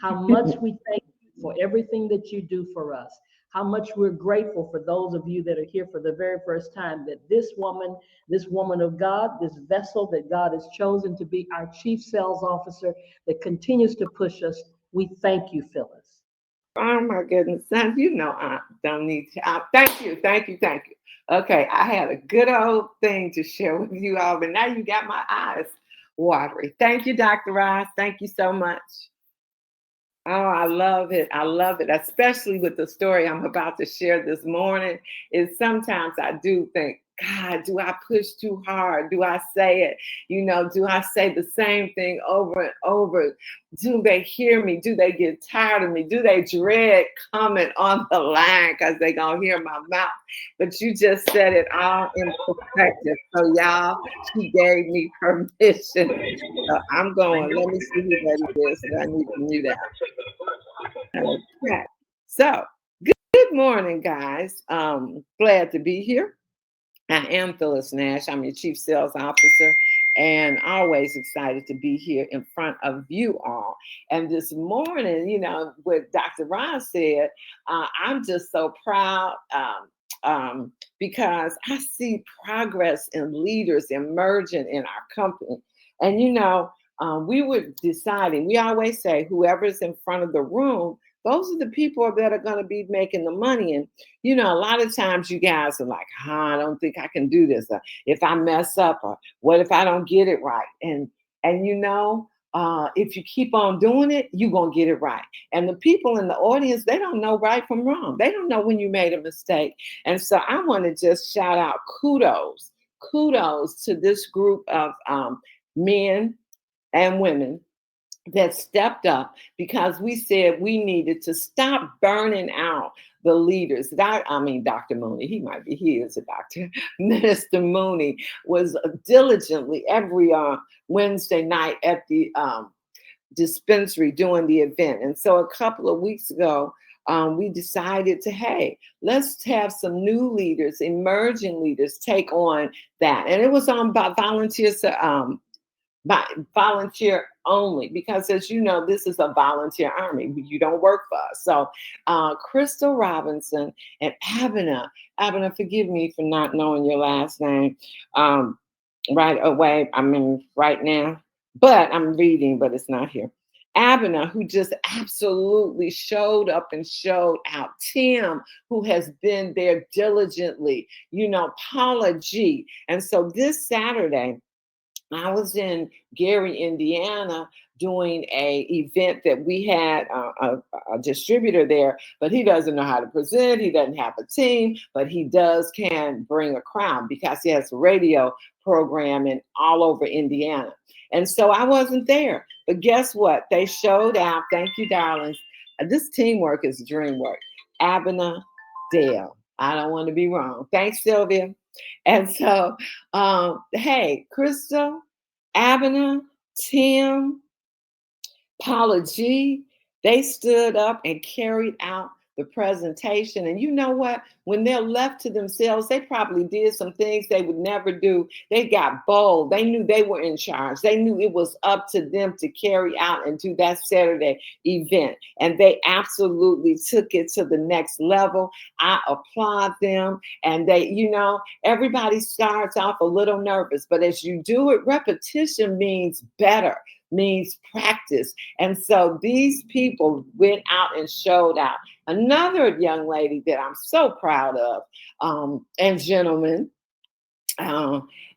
how much we thank you for everything that you do for us, how much we're grateful for those of you that are here for the very first time, that this woman of God, this vessel that God has chosen to be our chief sales officer that continues to push us. We thank you, Phyllis. Oh my goodness, son, I don't need to. Thank you, thank you, thank you. Okay, I had a good old thing to share with you all, but now you got my eyes watery. Thank you, Dr. Ross. Thank you so much. Oh, I love it. I love it, especially with the story I'm about to share this morning. Is sometimes I do think, God, do I push too hard? Do I say it? Do I say the same thing over and over? Do they hear me? Do they get tired of me? Do they dread coming on the line because they're going to hear my mouth? But you just said it all in perspective. So, y'all, she gave me permission. So I'm going. Let me see who that is. I need to mute out. Okay. So, good morning, guys. Glad to be here. I am Phyllis Nash. I'm your Chief Sales Officer and always excited to be here in front of you all. And this morning, what Dr. Ron said, I'm just so proud because I see progress in leaders emerging in our company. And, we were deciding, we always say, whoever's in front of the room, those are the people that are going to be making the money. And, a lot of times you guys are like, I don't think I can do this. If I mess up, or what if I don't get it right? And if you keep on doing it, you're going to get it right. And the people in the audience, they don't know right from wrong. They don't know when you made a mistake. And so I want to just shout out kudos to this group of men and women that stepped up, because we said we needed to stop burning out the leaders. Dr. Mooney, he is a doctor. Minister Mooney was diligently every Wednesday night at the dispensary doing the event. And so a couple of weeks ago, we decided to, hey, let's have some new leaders, emerging leaders, take on that. And it was on by volunteers, by volunteer only, because as you know, this is a volunteer army. You don't work for us. So Crystal Robinson and Abena, forgive me for not knowing your last name right away. Right now, but I'm reading, but it's not here. Abena, who just absolutely showed up and showed out. Tim, who has been there diligently. Paula G. And so this Saturday, I was in Gary, Indiana, doing a event that we had a distributor there, but he doesn't know how to present. He doesn't have a team, but he can bring a crowd because he has a radio program all over Indiana. And so I wasn't there, but guess what? They showed out. Thank you, darlings. This teamwork is dream work. Abena Dale. I don't want to be wrong. Thanks, Sylvia. And so, hey, Crystal, Abena, Tim, Paula G, they stood up and carried out the presentation. And you know what? When they're left to themselves, they probably did some things they would never do. They got bold. They knew they were in charge. They knew it was up to them to carry out and do that Saturday event. And they absolutely took it to the next level. I applaud them. And they, everybody starts off a little nervous, but as you do it, repetition means better, means practice. And so these people went out and showed out. Another young lady that I'm so proud of, and gentlemen,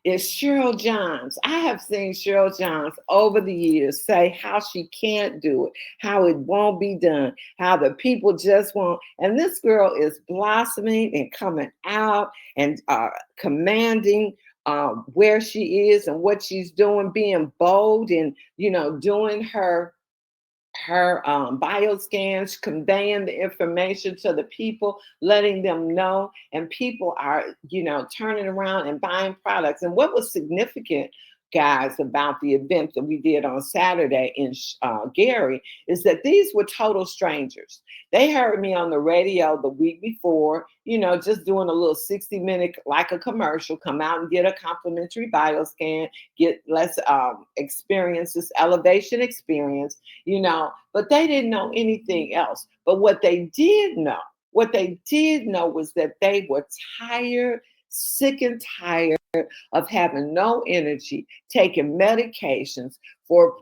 is Cheryl Johns. I have seen Cheryl Johns over the years say how she can't do it, how it won't be done, how the people just won't. And this girl is blossoming and coming out and commanding where she is and what she's doing, being bold and, doing her bioscans, conveying the information to the people, letting them know, and people are, turning around and buying products. And what was significant guys, about the event that we did on Saturday in Gary, is that these were total strangers. They heard me on the radio the week before, just doing a little 60-minute, like a commercial, come out and get a complimentary bioscan, let's experience this elevation experience, but they didn't know anything else. But what they did know was that they were tired, sick and tired of having no energy, taking medications for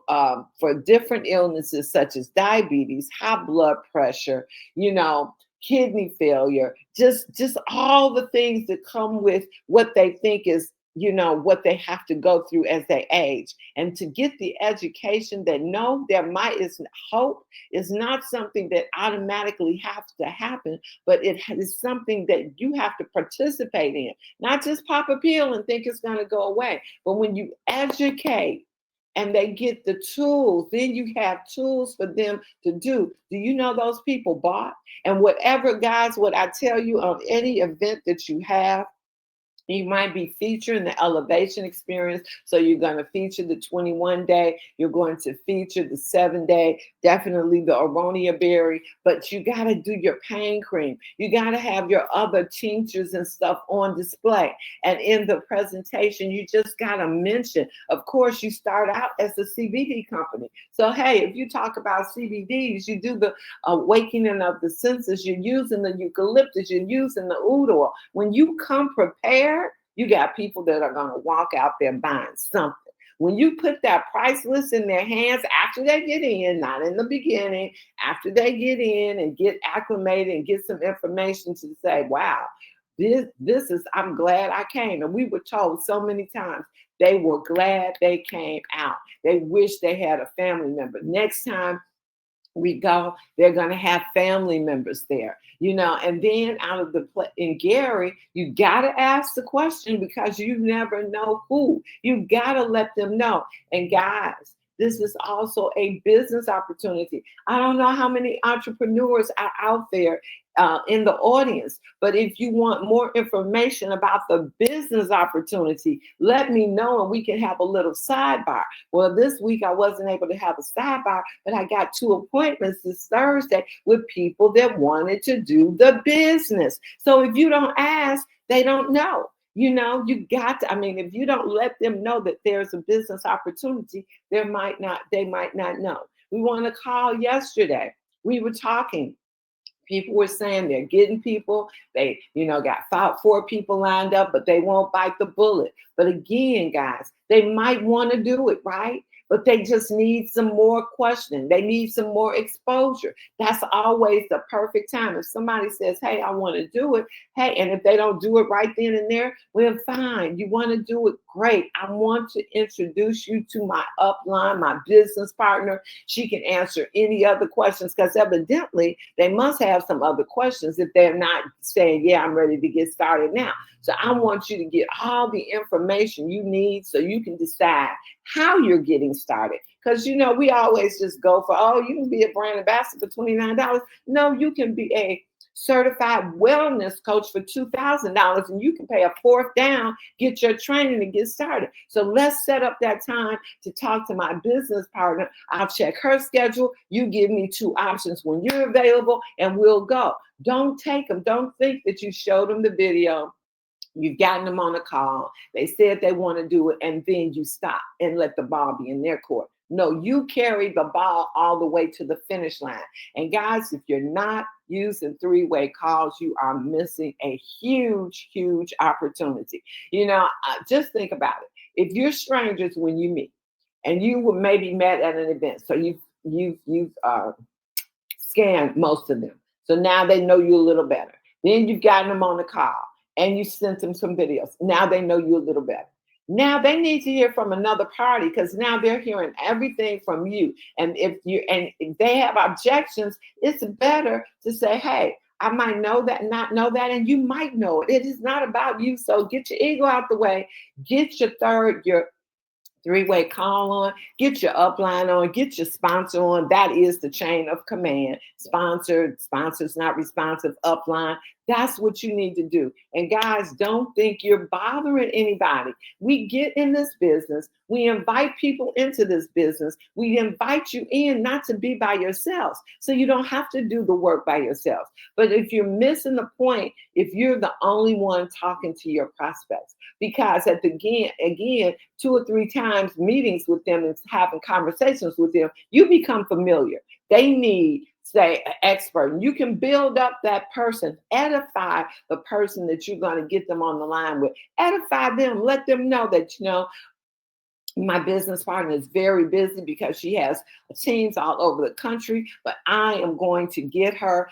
different illnesses such as diabetes, high blood pressure, kidney failure, just all the things that come with what they think is, what they have to go through as they age. And to get the education that no, there is hope is not something that automatically has to happen, but it is something that you have to participate in, not just pop a pill and think it's going to go away. But when you educate and they get the tools, then you have tools for them to do. Do you know those people bought? And whatever, guys, what I tell you on any event that you have, you might be featuring the elevation experience. So you're going to feature the 21-day. You're going to feature the 7-day, definitely the aronia berry. But you got to do your pain cream. You got to have your other tinctures and stuff on display. And in the presentation, you just got to mention, of course, you start out as a CBD company. So, hey, if you talk about CBDs, you do the awakening of the senses. You're using the eucalyptus. You're using the oud oil. When you come prepared, you got people that are going to walk out there buying something. When you put that price list in their hands after they get in, not in the beginning, after they get in and get acclimated and get some information to say, wow, this is, I'm glad I came. And we were told so many times, they were glad they came out. They wish they had a family member. Next time we go, they're going to have family members there, and then out of in Gary, you got to ask the question, because you never know who. You got to let them know. And guys, this is also a business opportunity. I don't know how many entrepreneurs are out there in the audience, but if you want more information about the business opportunity, let me know and we can have a little sidebar. Well, this week I wasn't able to have a sidebar, but I got 2 appointments this Thursday with people that wanted to do the business. So if you don't ask, they don't know. You got to, if you don't let them know that there's a business opportunity, they might not know. We want to call yesterday. We were talking. People were saying they're getting people. They, got 4 people lined up, but they won't bite the bullet. But again, guys, they might want to do it, right? But they just need some more questioning. They need some more exposure. That's always the perfect time. If somebody says, hey, I want to do it, hey, and if they don't do it right then and there, well, fine. You want to do it? Great. I want to introduce you to my upline, my business partner. She can answer any other questions, because evidently they must have some other questions if they're not saying, yeah, I'm ready to get started now. So I want you to get all the information you need so you can decide how you're getting started. Because, we always just go for, oh, you can be a brand ambassador for $29. No, you can be a certified wellness coach for $2,000, and you can pay a 4th down, get your training and get started. So let's set up that time to talk to my business partner. I'll check her schedule. You give me 2 options when you're available, and we'll go. Don't take them. Don't think that you showed them the video. You've gotten them on a call. They said they want to do it, and then you stop and let the ball be in their court. No, you carry the ball all the way to the finish line. And guys, if you're not using 3-way calls, you are missing a huge, huge opportunity. Just think about it. If you're strangers when you meet, and you were maybe met at an event, so you've scanned most of them, so now they know you a little better. Then you've gotten them on the call, and you sent them some videos. Now they know you a little better. Now they need to hear from another party, because now they're hearing everything from you. And if they have objections, it's better to say, hey, I might know that, not know that, and you might know it. It is not about you. So get your ego out the way. Get your 3-way call on, get your upline on, get your sponsor on. That is the chain of command. Sponsors not responsive, upline. That's what you need to do. And guys, don't think you're bothering anybody. We get in this business. We invite people into this business. We invite you in not to be by yourselves. So you don't have to do the work by yourselves. But if you're missing the point, if you're the only one talking to your prospects, because at the again, 2 or 3 times meetings with them and having conversations with them, you become familiar. They need, say, an expert. And you can build up that person, edify the person that you're going to get them on the line with, edify them, let them know that, my business partner is very busy because she has teams all over the country, but I am going to get her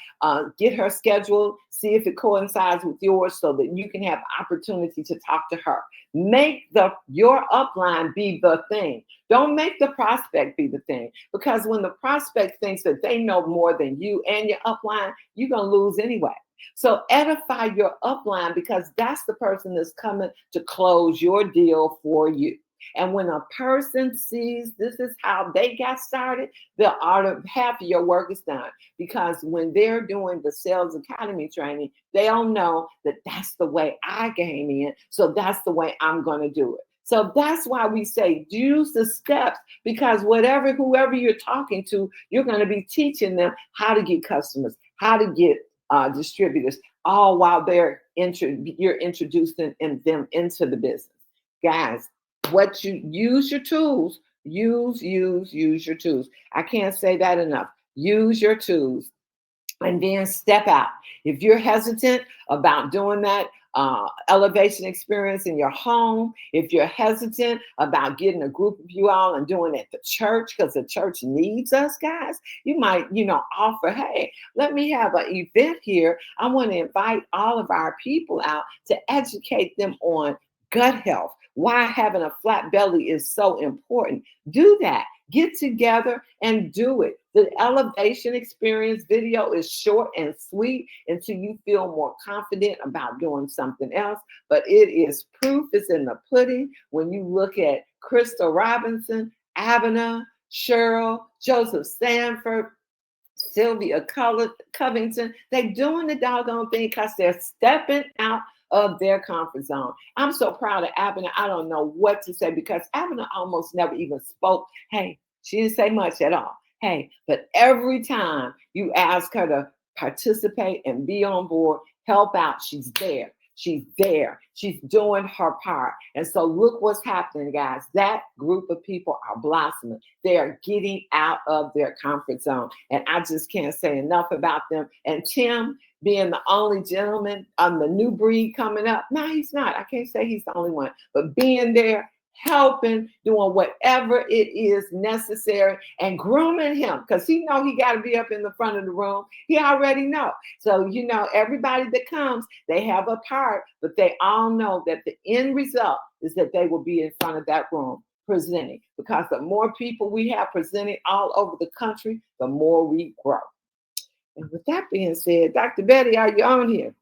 scheduled, see if it coincides with yours so that you can have opportunity to talk to her. Make your upline be the thing. Don't make the prospect be the thing, because when the prospect thinks that they know more than you and your upline, you're going to lose anyway. So edify your upline, because that's the person that's coming to close your deal for you. And when a person sees this is how they got started, half of your work is done. Because when they're doing the Sales Academy training, they'll know that that's the way I came in. So that's the way I'm going to do it. So that's why we say use the steps, because whoever you're talking to, you're going to be teaching them how to get customers, how to get distributors, all while you're introducing them into the business. Guys, what you use your tools, use your tools. I can't say that enough. Use your tools and then step out. If you're hesitant about doing that elevation experience in your home, if you're hesitant about getting a group of you all and doing it at the church, because the church needs us, guys, you might, offer, hey, let me have an event here. I want to invite all of our people out to educate them on gut health, why having a flat belly is so important. Do that. Get together and do it. The elevation experience video is short and sweet until you feel more confident about doing something else. But it is proof is in the pudding when you look at Crystal Robinson, Abena, Cheryl, Joseph Sanford, Sylvia Covington. They're doing the doggone thing because they're stepping out of their comfort zone. I'm so proud of Abena. I don't know what to say, because Abena almost never even spoke. Hey, she didn't say much at all. Hey, but every time you ask her to participate and be on board, help out, she's there. She's there. She's doing her part. And so look what's happening, guys. That group of people are blossoming. They are getting out of their comfort zone. And I just can't say enough about them. And Tim, being the only gentleman on the new breed coming up. No, he's not. I can't say he's the only one. But being there, helping, doing whatever it is necessary, and grooming him, because he know he got to be up in the front of the room. He already know. So, everybody that comes, they have a part, but they all know that the end result is that they will be in front of that room presenting, because the more people we have presenting all over the country, the more we grow. And with that being said, Dr. Betty, are you on here?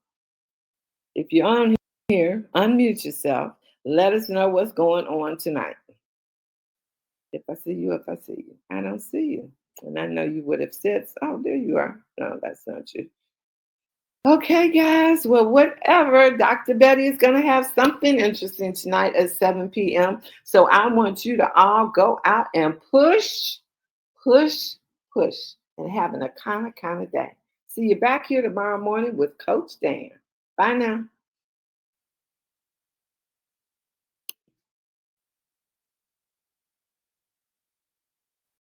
If you're on here, unmute yourself. Let us know what's going on tonight. If I see you. I don't see you. And I know you would have said, oh, there you are. No, that's not you. Okay, guys. Well, whatever. Dr. Betty is going to have something interesting tonight at 7 p.m. So I want you to all go out and push, and having a kind of day. See you back here tomorrow morning with Coach Dan. Bye now.